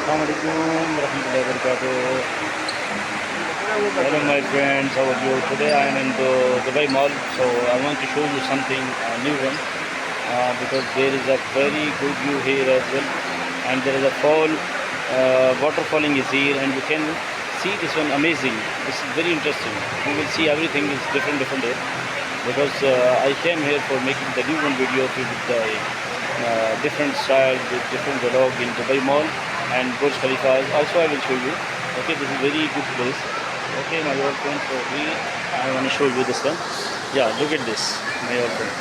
Assalamualaikum warahmatullahi wabarakatuh. Hello my friends, how are you? Today I am in the Dubai Mall, so I want to show you something new one because there is a very good view here as well, and there is a fall waterfalling is here, and you can see this one amazing. This is very interesting. You will see everything is different here because I came here for making the new one video with the different style, with different vlog in Dubai Mall and Burj Khalifa. Also, I will show you. Okay, this is very good place. Okay, my old friend. So here I want to show you this one. Yeah, look at this, my old friend.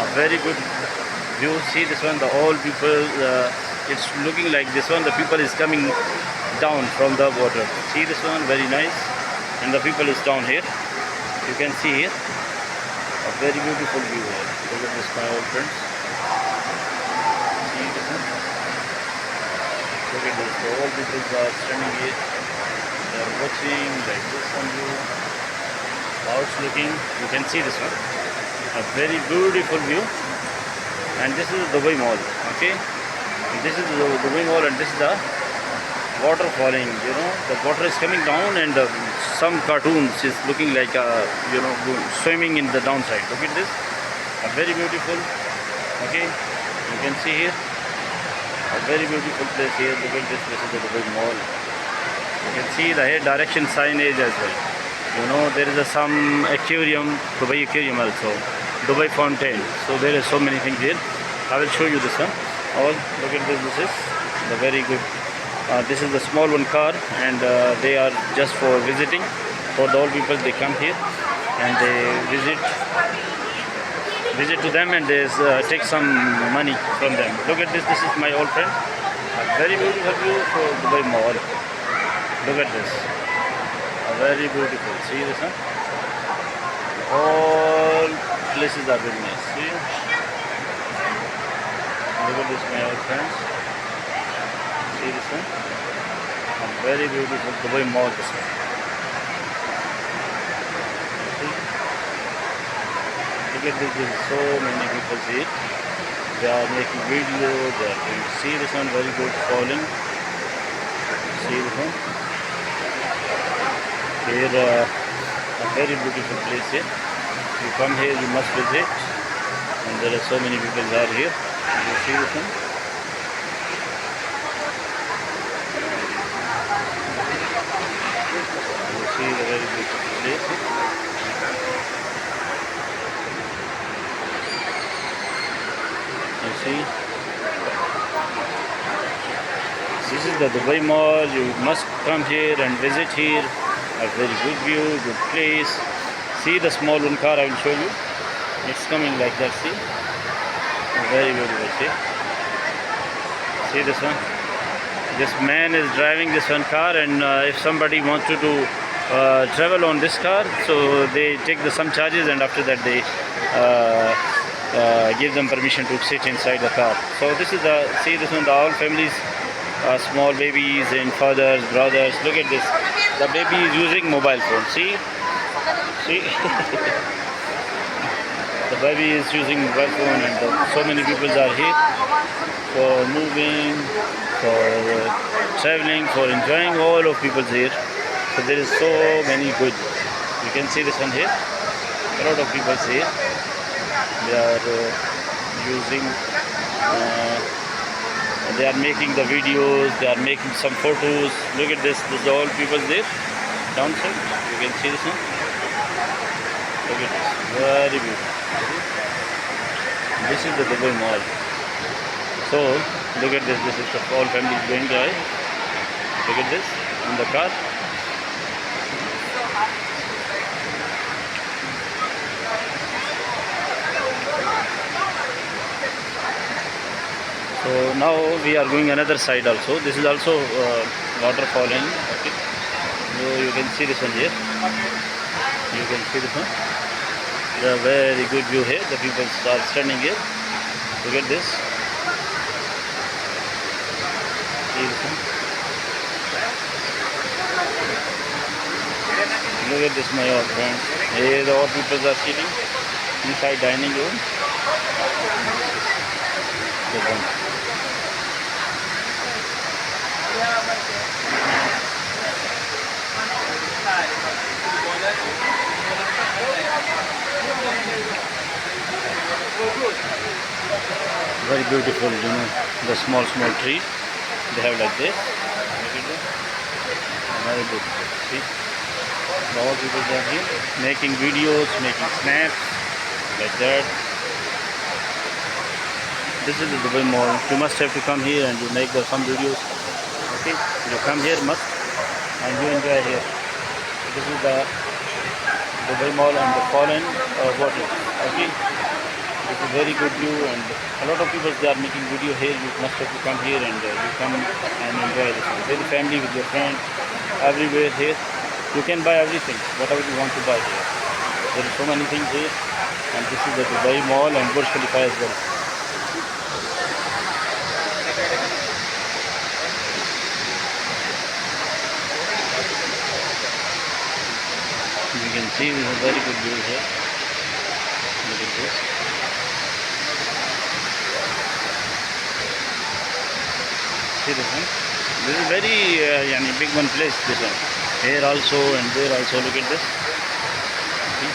A very good view. See this one. The all people. It's looking like this one. The people is coming down from the water. See this one. Very nice. And the people is down here. You can see here. A very beautiful view here. Look at this, my old friends. See this one. Look at this. So all people are standing here. They are watching like this one view. How it's looking. You can see this one. A very beautiful view. And this is the Dubai Mall. Okay. And this is the Dubai Mall, and this is the water falling. You know, the water is coming down, and some cartoons is looking like swimming in the downside. Look at this. A very beautiful. Okay. You can see here. A very beautiful place here. Look at this. This is the Dubai Mall. You can see the head direction signage as well. You know, there is some aquarium, Dubai aquarium also, Dubai fountain. So there is so many things here. I will show you this one. All look at this. This is the very good. This is the small one car, and they are just for visiting. For the old people, they come here and they visit to them, and they take some money from them. Look at this. This is my old friend. A very beautiful view for Dubai Mall. Look at this. Very beautiful. See this one? All places are very nice. See? Look at this, my old friends. See this one? A very beautiful Dubai Mall. This one. See? Look at this. There is so many people here. They are making videos. They are doing. See this one? Very good falling. See this one? Here, a very beautiful place here. You come here, you must visit. And there are so many people are here. You see this one? You see the very beautiful place. You see? This is the Dubai Mall. You must come here and visit here. A very good view, good place. See the small one car, I will show you. It's coming like that, see? Very beautiful, see? See this one? This man is driving this one car, and if somebody wants to travel on this car, so they take some charges, and after that they give them permission to sit inside the car. So this is see this one, the all families, small babies and fathers, brothers. Look at this. The baby is using mobile phone. See? The baby is using mobile phone, and so many people are here for moving, for traveling, for enjoying. All of people here. So there is so many good. You can see this one here. A lot of people here. They are using. They are making the videos, they are making some photos. Look at this. This is all people there. Downside. You can see this one. Look at this. Very beautiful. This is the Dubai Mall. So, look at this. This is the whole family is going by. Look at this. In the car. So now we are going another side also. This is also water falling. Okay. So you can see this one here. You can see this one. The very good view here. The people are standing here. Look at this. See this one. Look at this, my old friends. Here the old people are sitting inside dining room. Good one. Very beautiful, the small trees they have like this. Look at this. Very beautiful. See, all people are here making videos, making snaps like that. This is the Dubai Mall. You must have to come here and you make some videos. Okay, you come here must and you enjoy here. This is the Dubai Mall and the fallen water. Okay, it's a very good view and a lot of people they are making video here. You must have to come here and you come and enjoy this one. With the family, with your friends, everywhere here. You can buy everything, whatever you want to buy here. There are so many things here, and this is the Dubai Mall and Burj Khalifa as well. You can see this is a very good view here. Look at this. See this one? This is very big one place. This one. Here also and there also. Look at this. See?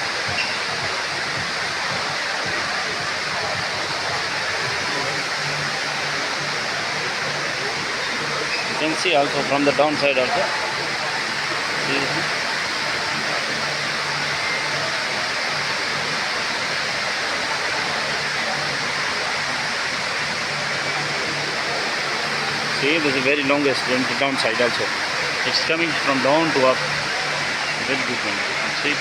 You can see also from the downside also. See this one? See, this is the very longest downside also. It's coming from down to up. Very good one. See?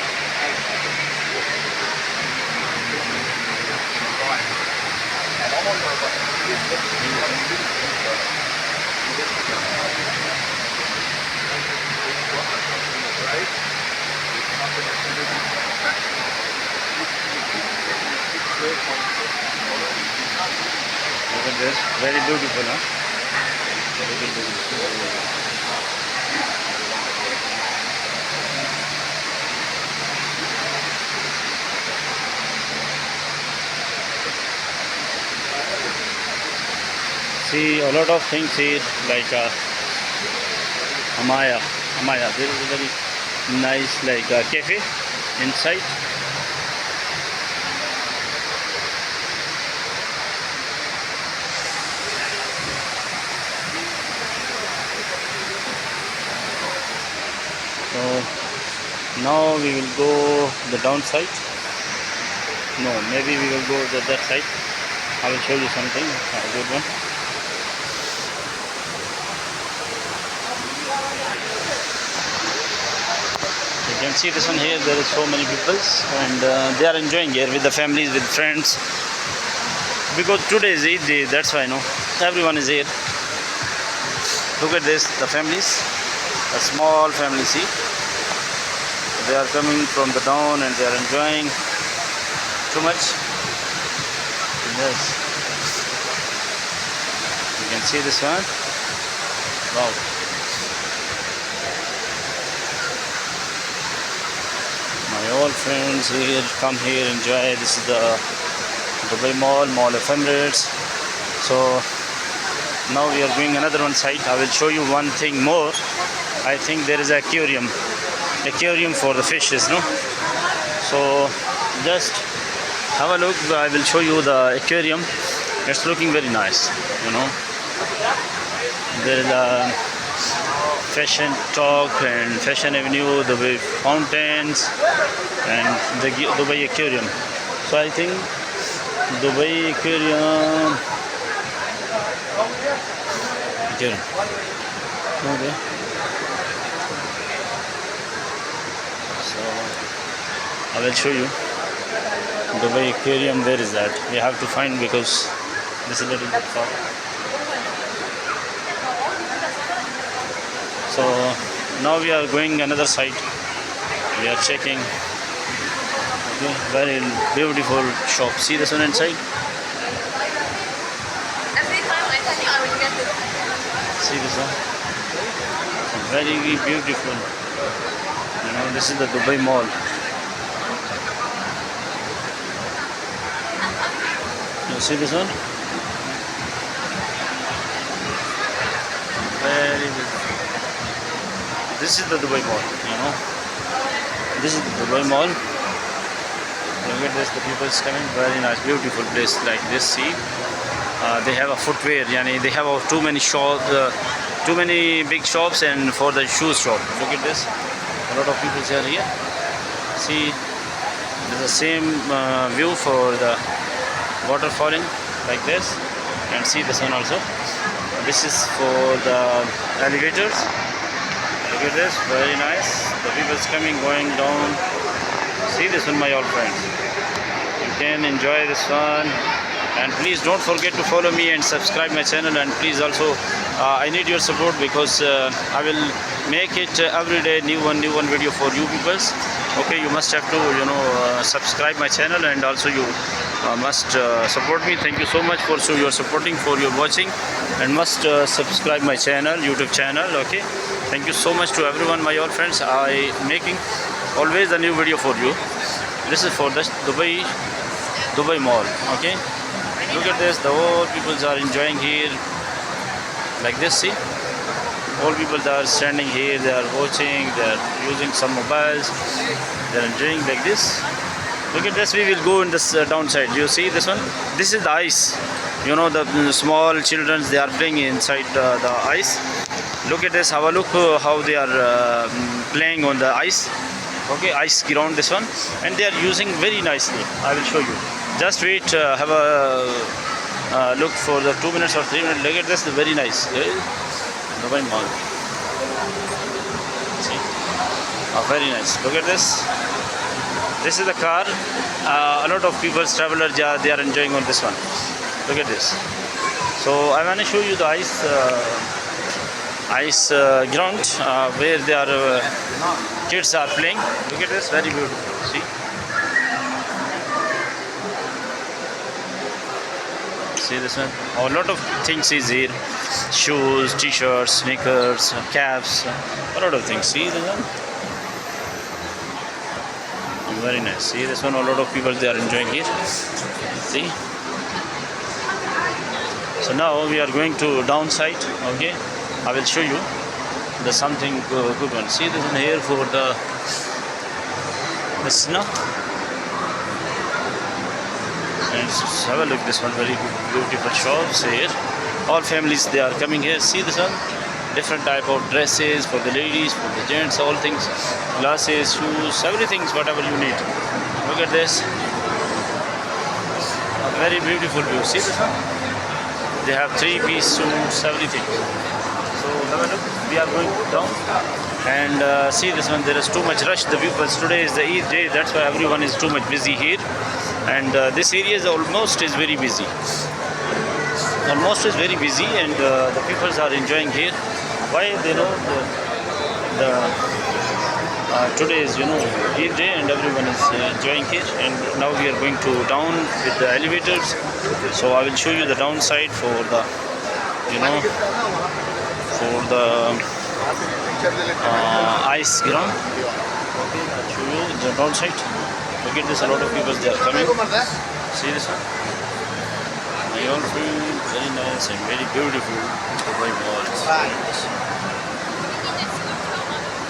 Look at this. Very beautiful, huh? See a lot of things here like Amaya. There is a very nice cafe inside. So now we will go the downside. No, maybe we will go that side. I will show you something, a good one. You can see this one here. There is so many people, and they are enjoying here with the families, with friends. Because today is Eid day, that's why everyone is here. Look at this, the families. A small family, see, they are coming from the down and they are enjoying too much. Yes, you can see this one. Wow. My old friends here, come here, enjoy. This is the Dubai Mall of Emirates. So now we are going another one side. I will show you one thing more. I think there is an aquarium for the fishes, no? So just have a look. I will show you the aquarium. It's looking very nice, There is a Fashion Talk and Fashion Avenue, Dubai Fountains, and the Dubai Aquarium. So I think Dubai Aquarium. Okay. So I will show you Dubai Aquarium. Where is that? We have to find because this is a little bit far. So now we are going another side. We are checking. Okay, very beautiful shop. See this one inside. Every time I think I will get it. See this one. Very beautiful. This is the Dubai Mall. You see this one? Very good. This is the Dubai Mall, you know. This is the Dubai Mall. Look at this, the people is coming. Very nice, beautiful place like this. See, they have a footwear. Yani they have too many shops, too many big shops, and for the shoes shop. Look at this. A lot of people are here. See, there's the same view for the water falling like this, and see the sun also. This is for the elevators. Look at this, very nice. The people is coming, going down. See this one, my old friends. You can enjoy this one. And please don't forget to follow me and subscribe my channel. And please also, I need your support because I will make it every day new one video for you people. Okay, you must have to subscribe my channel, and also you must support me. Thank you so much for your supporting, for your watching, and must subscribe my channel, YouTube channel. Okay, thank you so much to everyone, my old friends. I making always a new video for you. This is for the Dubai Mall. Okay, look at this. The whole people are enjoying here like this. See, all people are standing here. They are watching. They are using some mobiles. They are enjoying like this. Look at this. We will go in this downside. You see this one? This is the ice. You know, the small children, they are playing inside the ice. Look at this. Have a look how they are playing on the ice. Okay, ice ground, this one, and they are using very nicely. I will show you. Just wait. Have a look for the 2 minutes or 3 minutes. Look at this. Very nice. Dubai Mall. See? Very nice. Look at this. This is the car. A lot of people, travelers, they are enjoying on this one. Look at this. So I want to show you the ice ground where they are kids are playing. Look at this, very beautiful. See, see this one. A lot of things is here: shoes, t-shirts, sneakers, caps, a lot of things. See this one. Very nice. See this one. A lot of people, they are enjoying here. See. So now we are going to downside. Okay, I will show you the something good one. See this one here for the snow. And have a look. This one very beautiful shops here. All families, they are coming here. See this one. Different type of dresses for the ladies, for the gents, all things, glasses, shoes, everything, whatever you need. Look at this. A very beautiful view. See this one? They have 3-piece suits, everything. So have a look. We are going down. And see this one, there is too much rush. The people, today is the Eid day, that's why everyone is too much busy here. And this area is almost very busy. Almost is very busy, and the people are enjoying here. Why? They know today is Eid day, and everyone is enjoying here. And now we are going to down with the elevators. So I will show you the downside for the ice ground. I'll show you the downside. Look at this, a lot of people, they are coming. See this one? My own food, very nice and very beautiful. Dubai Mall.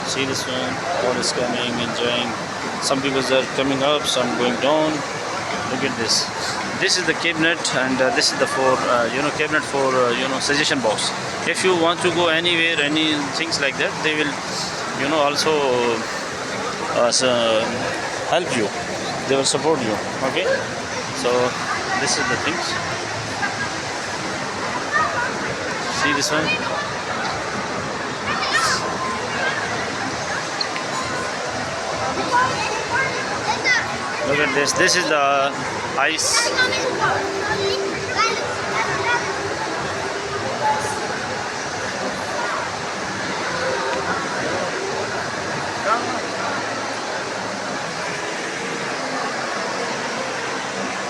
See this one? All is coming, enjoying. Some people are coming up, some going down. Look at this. This is the cabinet, and this is the cabinet for suggestion box. If you want to go anywhere, any things like that, they will also help you. They will support you. Okay. So this is the things. See this one? Look at this. This is the ice